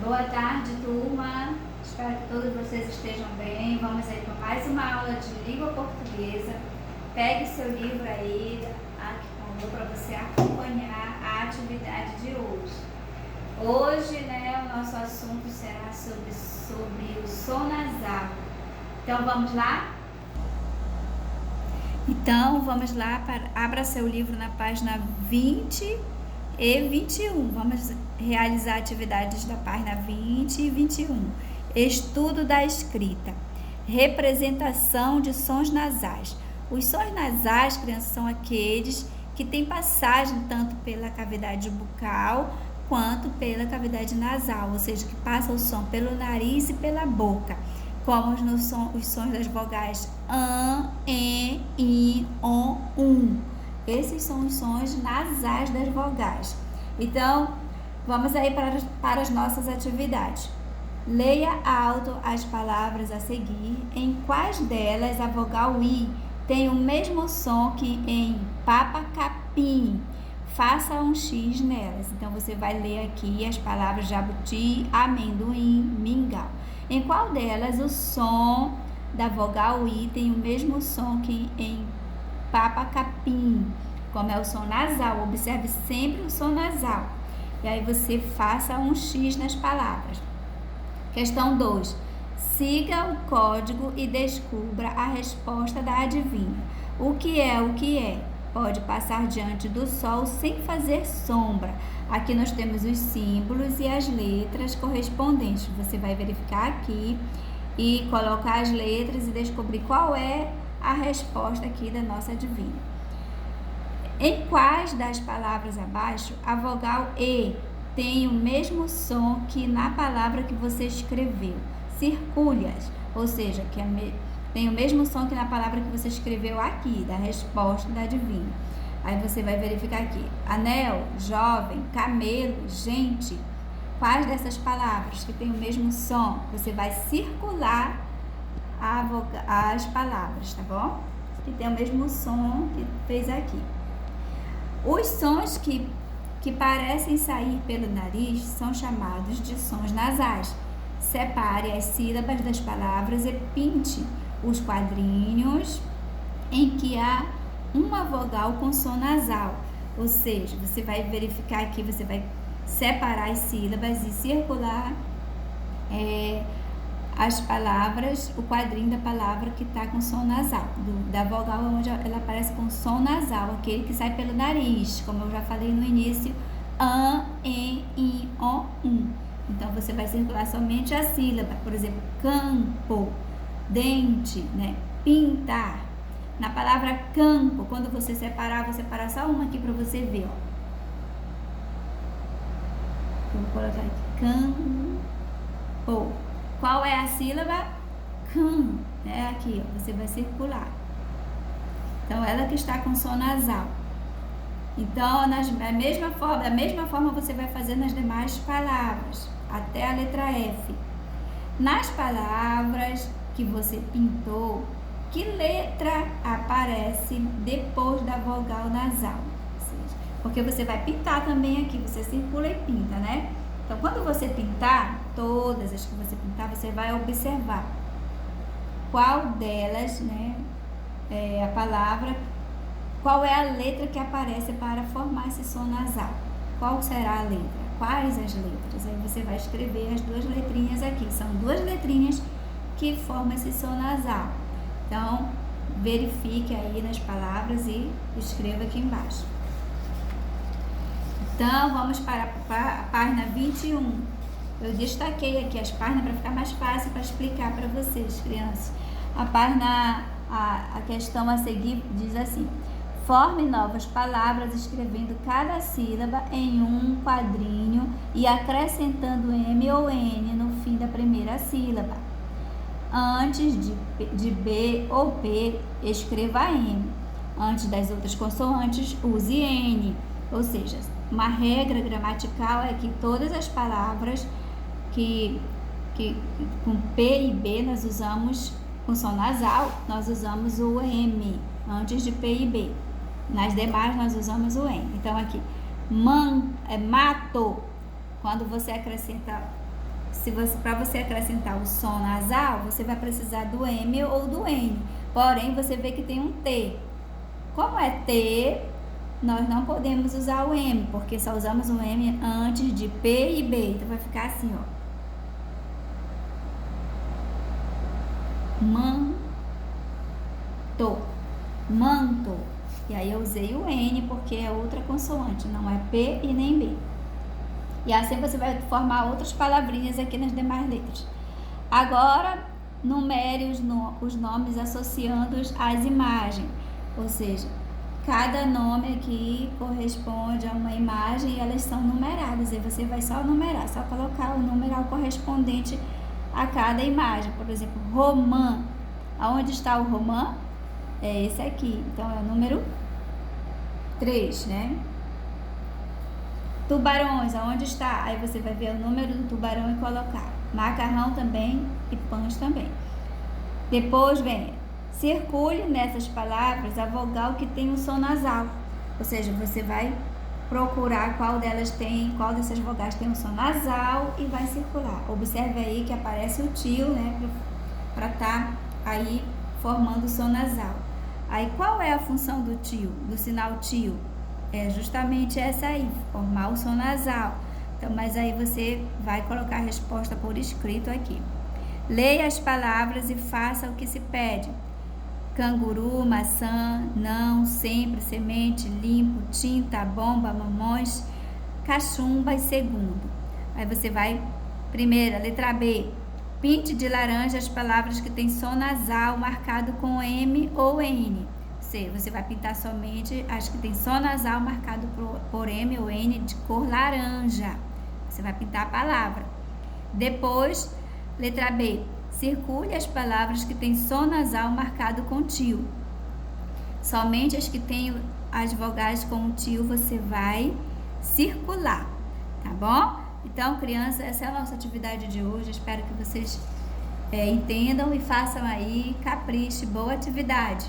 Boa tarde, turma. Espero que todos vocês estejam bem. Vamos aí para mais uma aula de língua portuguesa. Pegue seu livro aí, aqui para você acompanhar a atividade de hoje. Hoje, o nosso assunto será sobre o som nasal. Então, vamos lá? Então, vamos lá, abra seu livro na página 20 e 21. Vamos realizar atividades da página 20 e 21. Estudo da escrita. Representação de sons nasais. Os sons nasais, crianças, são aqueles que têm passagem tanto pela cavidade bucal quanto pela cavidade nasal, ou seja, que passa o som pelo nariz e pela boca, como os sons das vogais an, en, in, on, Esses são os sons nasais das vogais. Então, vamos aí para as nossas atividades. Leia alto as palavras a seguir, em quais delas a vogal I tem o mesmo som que em papa, capim. Faça um X nelas. Então, você vai ler aqui as palavras jabuti, amendoim, mingau. Em qual delas o som da vogal I tem o mesmo som que em papa, capim? Como é o som nasal, observe sempre o som nasal. E aí você faça um X nas palavras. Questão 2. Siga o código e descubra a resposta da adivinha. O que é? Pode passar diante do sol sem fazer sombra. Aqui nós temos os símbolos e as letras correspondentes. Você vai verificar aqui e colocar as letras e descobrir qual é a resposta aqui da nossa adivinha. Em quais das palavras abaixo a vogal E tem o mesmo som que na palavra que você escreveu? Circule-as, ou seja, tem o mesmo som que na palavra que você escreveu aqui, da resposta da adivinha. Aí você vai verificar aqui: anel, jovem, camelo, gente. Quais dessas palavras que tem o mesmo som? Você vai circular as palavras, tá bom? Que tem o mesmo som que fez aqui. Os sons que parecem sair pelo nariz são chamados de sons nasais. Separe as sílabas das palavras e pinte os quadrinhos em que há uma vogal com som nasal. Ou seja, você vai verificar aqui, você vai separar as sílabas e circular as palavras, o quadrinho da palavra que está com som nasal, da vogal onde ela aparece com som nasal, aquele que sai pelo nariz, como eu já falei no início, an, en, in, on, Então, você vai circular somente a sílaba, por exemplo, campo, dente, pintar. Na palavra campo, quando você separar, vou separar só uma aqui para você ver, ó. Vou colocar aqui, campo. Qual é a sílaba? Cam, aqui, ó, você vai circular. Então, ela que está com som nasal. Então, da mesma forma você vai fazer nas demais palavras, até a letra F. Nas palavras que você pintou, que letra aparece depois da vogal nasal? Porque você vai pintar também aqui, você circula e pinta, Então, quando você pintar, todas as que você pintar, você vai observar qual delas, é a palavra, qual é a letra que aparece para formar esse som nasal. Qual será a letra? Quais as letras? Aí você vai escrever as duas letrinhas aqui. São duas letrinhas que formam esse som nasal. Então, verifique aí nas palavras e escreva aqui embaixo. Então, vamos para a página 21. Eu destaquei aqui as páginas para ficar mais fácil para explicar para vocês, crianças. A questão a seguir diz assim: forme novas palavras escrevendo cada sílaba em um quadrinho e acrescentando M ou N no fim da primeira sílaba. Antes de B ou P, escreva M. Antes das outras consoantes, use N. Ou seja, uma regra gramatical é que todas as palavras que com P e B nós usamos com som nasal, nós usamos o M antes de P e B. Nas demais nós usamos o N. Então aqui, mato, quando você acrescenta para você acrescentar o som nasal, você vai precisar do M ou do N. Porém, você vê que tem um T. Como é T, nós não podemos usar o M, porque só usamos o M antes de P e B. Então vai ficar assim, ó. Manto. Manto. E aí eu usei o N porque é outra consoante, não é P e nem B. E assim você vai formar outras palavrinhas aqui nas demais letras. Agora, numere os nomes associando-os às imagens. Ou seja, cada nome aqui corresponde a uma imagem e elas são numeradas. E você vai só numerar, só colocar o numeral correspondente a cada imagem. Por exemplo, romã. Aonde está o romã? É esse aqui. Então, é o número 3, né? Tubarões, aonde está? Aí você vai ver o número do tubarão e colocar. Macarrão também e pães também. Depois vem, circule nessas palavras a vogal que tem um som nasal. Ou seja, você vai procurar qual dessas vogais tem um som nasal e vai circular. Observe aí que aparece o tio, né? Para estar aí formando o som nasal. Aí qual é a função do tio, do sinal tio? É justamente essa aí, formar o som nasal. Então, mas aí você vai colocar a resposta por escrito aqui. Leia as palavras e faça o que se pede. Canguru, maçã, não, sempre, semente, limpo, tinta, bomba, mamões, cachumba e segundo. Aí você vai, primeira, letra B. Pinte de laranja as palavras que tem som nasal marcado com M ou N. C, você vai pintar somente as que tem som nasal marcado por M ou N de cor laranja. Você vai pintar a palavra. Depois, letra B. Circule as palavras que tem som nasal marcado com tio. Somente as que tem as vogais com o tio você vai circular, tá bom? Então, crianças, essa é a nossa atividade de hoje. Espero que vocês entendam e façam aí, capriche, boa atividade.